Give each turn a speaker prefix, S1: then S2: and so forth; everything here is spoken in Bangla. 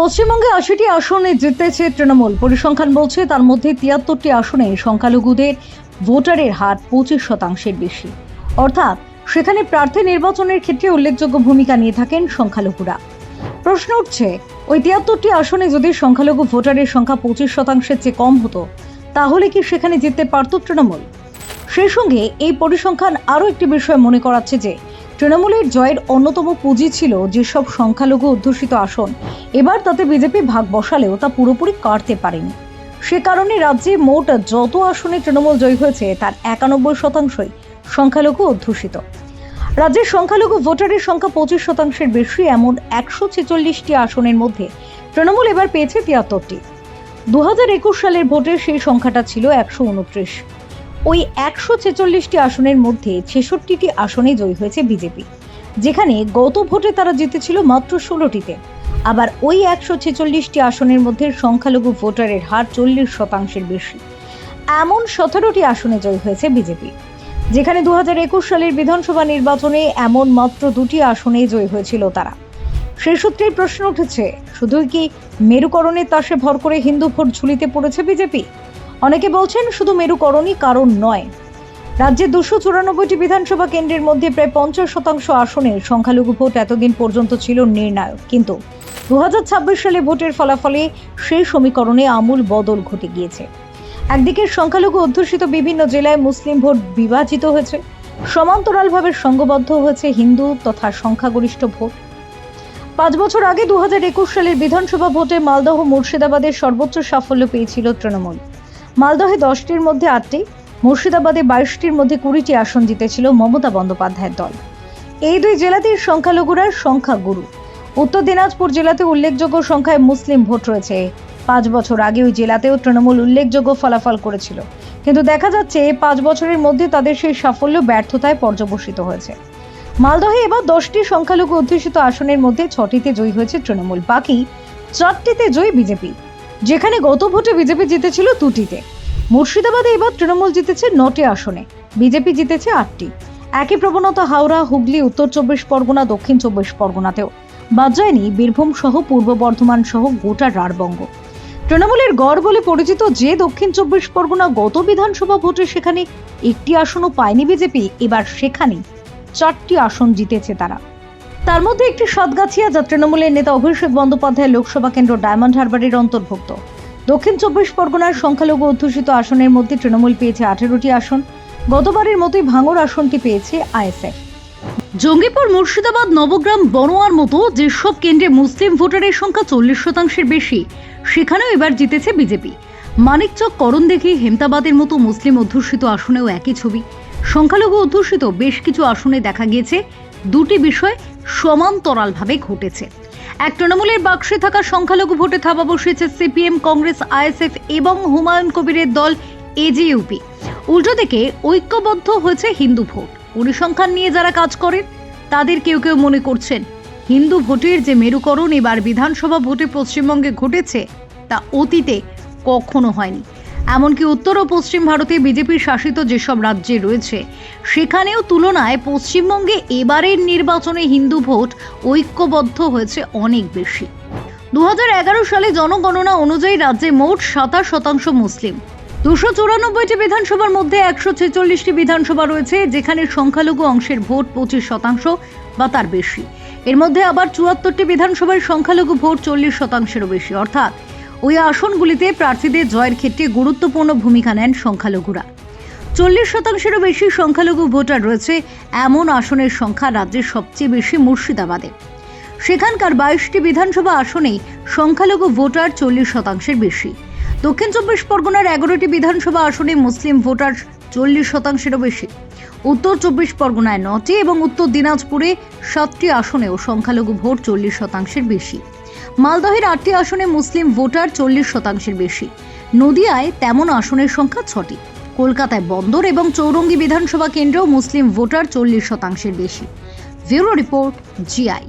S1: পশ্চিমবঙ্গে ৮০টি আসনে জিতেছে তৃণমূল। পরিসংখ্যান বলছে তার মধ্যে ৭৩টি আসনে সংখ্যালঘুদের ভোটারের হার ২৫% বেশি। অর্থাৎ সেখানে প্রার্থী নির্বাচনের ক্ষেত্রে উল্লেখযোগ্য ভূমিকা নিয়ে থাকেন সংখ্যালঘুরা। প্রশ্ন উঠছে, ওই ৭৩টি আসনে যদি সংখ্যালঘু ভোটারের সংখ্যা ২৫%-এর চেয়ে কম হতো, তাহলে কি সেখানে জিততে পারত তৃণমূল? সেই সঙ্গে এই পরিসংখ্যান আরও একটি বিষয় মনে করাচ্ছে যে তৃণমূলের জয়ের অন্যতম পুঁজি ছিল যেসব সংখ্যালঘু অধ্যুষিত আসন, এবার তাতে বিজেপি ভাগ বসালেও তা পুরোপুরি কাটতে পারেনি। সে কারণে রাজ্যে মোট যত আসনে তৃণমূল জয়ী হয়েছে তার ৯১%ই সংখ্যালঘু অধ্যুষিত। রাজ্যের সংখ্যালঘু ভোটারের সংখ্যা ২৫%-এর বেশি এমন ১৪৬টি আসনের মধ্যে তৃণমূল এবার পেয়েছে ৭৩টি। ২০২১ সালের ভোটে সেই সংখ্যাটা ছিল ১২৯। ওই ১৪৬টি আসনের মধ্যে ৬৬টি আসনে জয়ী হয়েছে বিজেপি, যেখানে গত ভোটে তারা জিতেছিল মাত্র ১৬টিতে। আবার ওই ১৪৬টি আসনের মধ্যে সংখ্যালঘু ভোটারের হার ৪০%-এর বেশি এমন ১৭টি আসনে জয়ী হয়েছে বিজেপি, যেখানে ২০২১ সালের বিধানসভা নির্বাচনে এমন মাত্র ২টি আসনে জয়ী হয়েছিল তারা। সেই সূত্রেই প্রশ্ন উঠেছে, শুধুই কি মেরুকরণের তাসে ভর করে হিন্দু ভোট ঝুলিতে পড়েছে বিজেপি? অনেকে বলছেন শুধু মেরুকরণই কারণ নয়। রাজ্যে ২৯৪টি বিধানসভা কেন্দ্রের মধ্যে প্রায় ৫০% আসনের সংখ্যালঘু ভোট এতদিন পর্যন্ত ছিল নির্ণায়ক, কিন্তু ২০২৬ সালে ভোটের ফলাফলে সেই সমীকরণে আমূল বদল ঘটে গিয়েছে। একদিকে সংখ্যালঘু অধ্যুষিত বিভিন্ন জেলায় মুসলিম ভোট বিভাজিত হয়েছে, সমান্তরালভাবে সংঘবদ্ধ হয়েছে হিন্দু তথা সংখ্যাগরিষ্ঠ ভোট। ৫ বছর আগে ২০২১ সালের বিধানসভা ভোটে মালদহ মুর্শিদাবাদের সর্বোচ্চ সাফল্য পেয়েছিল তৃণমূল। মালদহে 10টির মধ্যে 8টি, মুর্শিদাবাদে 22টির মধ্যে 20টি আসন জিতেছিল মমতা বন্দ্যোপাধ্যায়ের দল। এই দুই জেলাতেই সংখ্যালঘুরা সংখ্যাগুরু। উত্তর দিনাজপুর জেলাতে উল্লেখযোগ্য সংখ্যায় মুসলিম ভোট রয়েছে। 5 বছর আগে ওই জেলাতেও তৃণমূল উল্লেখযোগ্য ফলাফল করেছিল, কিন্তু দেখা যাচ্ছে 5 বছরের মধ্যে তাদের সেই সাফল্য ব্যর্থতায় পর্যবসিত হয়েছে। মালদহে এবার 10টি সংখ্যালঘু অধ্যুষিত আসনের মধ্যে 6টিতে জয়ী হয়েছে তৃণমূল, বাকি 4টিতে জয়ী বিজেপি, যেখানে গত ভোটে বিজেপি জিতেছিল 2টিতে। মুর্শিদাবাদে এবার তৃণমূল জিতেছে 9টি আসনে, বিজেপি জিতেছে 8টি। একই প্রবণতা হাওড়া, হুগলি, উত্তর 24 পরগনা, দক্ষিণ 24 পরগনাতেও। বাদ যায়নি বীরভূম সহ পূর্ব বর্ধমান সহ গোটা রাঢ়বঙ্গ। তৃণমূলের গড় বলে পরিচিত যে দক্ষিণ 24 পরগনা গত বিধানসভা ভোটে সেখানে একটি আসনও পায়নি বিজেপি, এবার সেখানে 4টি আসন জিতেছে তারা। তার মধ্যে একটি সাতগাছিয়া, যা তৃণমূলের নেতা অভিষেক বন্দ্যোপাধ্যায়ের লোকসভা কেন্দ্র ডায়মন্ড হারবারের অন্তর্ভুক্ত। দক্ষিণ 24 পরগনার সংখ্যালঘু অধ্যুষিত আসনের মধ্যে তৃণমূল পেয়েছে 18টি আসন। গতবারের মতোই ভাঙড় আসনটি পেয়েছে আইএসএফ। জঙ্গিপুর, মুর্শিদাবাদ, নবগ্রাম, বনোয়ার মতো যেসব কেন্দ্রে মুসলিম ভোটারের সংখ্যা 40%-এর বেশি, সেখানেও এবার জিতেছে বিজেপি। মানিকচক, করণদিঘি, হেমতাবাদের মতো মুসলিম অধ্যুষিত আসনেও একই ছবি। সংখ্যালঘু অধ্যুষিত বেশ কিছু আসনে দেখা গিয়েছে দুটি বিষয় সমান্তরালভাবে ঘটেছে। এক, তৃণমূলের বাক্সে থাকা সংখ্যালঘু ভোটে থাবা বসিয়েছে সিপিএম, কংগ্রেস, আইএসএফ এবং হুমায়ুন কবিরের দল এজিইউপি। উল্টো দিকে ঐক্যবদ্ধ হয়েছে হিন্দু ভোট। পরিসংখ্যান নিয়ে যারা কাজ করেন তাদের কেউ কেউ মনে করছেন, হিন্দু ভোটের যে মেরুকরণ এবার বিধানসভা ভোটে পশ্চিমবঙ্গে ঘটেছে তা অতীতে কখনো হয়নি। এমনকি উত্তর ও পশ্চিম ভারতে বিজেপি শাসিত যেসব রাজ্যে রয়েছে, সেখানেও তুলনায় পশ্চিমবঙ্গে এবারের নির্বাচনে হিন্দু ভোট ঐক্যবদ্ধ হয়েছে অনেক বেশি। 2011 সালে জনগণনা অনুযায়ী রাজ্যে মোট 27% মুসলিম। 294টি বিধানসভার মধ্যে 146টি বিধানসভা রয়েছে যেখানে সংখ্যালঘু অংশের ভোট 25% বা তার বেশি। এর মধ্যে আবার 74টি বিধানসভার সংখ্যালঘু ভোট 40%-এরও বেশি। অর্থাৎ ওই আসনগুলিতে প্রার্থীদের জয়ের ক্ষেত্রে গুরুত্বপূর্ণ ভূমিকা নেন সংখ্যালঘুরা। 40%-এরও বেশি সংখ্যালঘু ভোটার রয়েছে এমন আসনের সংখ্যা রাজ্যের সবচেয়ে বেশি মুর্শিদাবাদে। সেখানকার 22টি বিধানসভা আসনেই সংখ্যালঘু ভোটার 40%-এর বেশি। দক্ষিণ 24 পরগনার 11টি বিধানসভা আসনে মুসলিম ভোটার 40%-এরও বেশি। উত্তর 24 পরগনায় 9টি এবং উত্তর দিনাজপুরে 7টি আসনেও সংখ্যালঘু ভোট 40%-এর বেশি। মালদহের 8টি আসনে মুসলিম ভোটার 40%-এর বেশি। নদিয়ায় তেমন আসনের সংখ্যা 6টি। কলকাতায় বন্দর এবং চৌরঙ্গী বিধানসভা কেন্দ্রেও মুসলিম ভোটার 40%-এর বেশি। Bureau report, GI.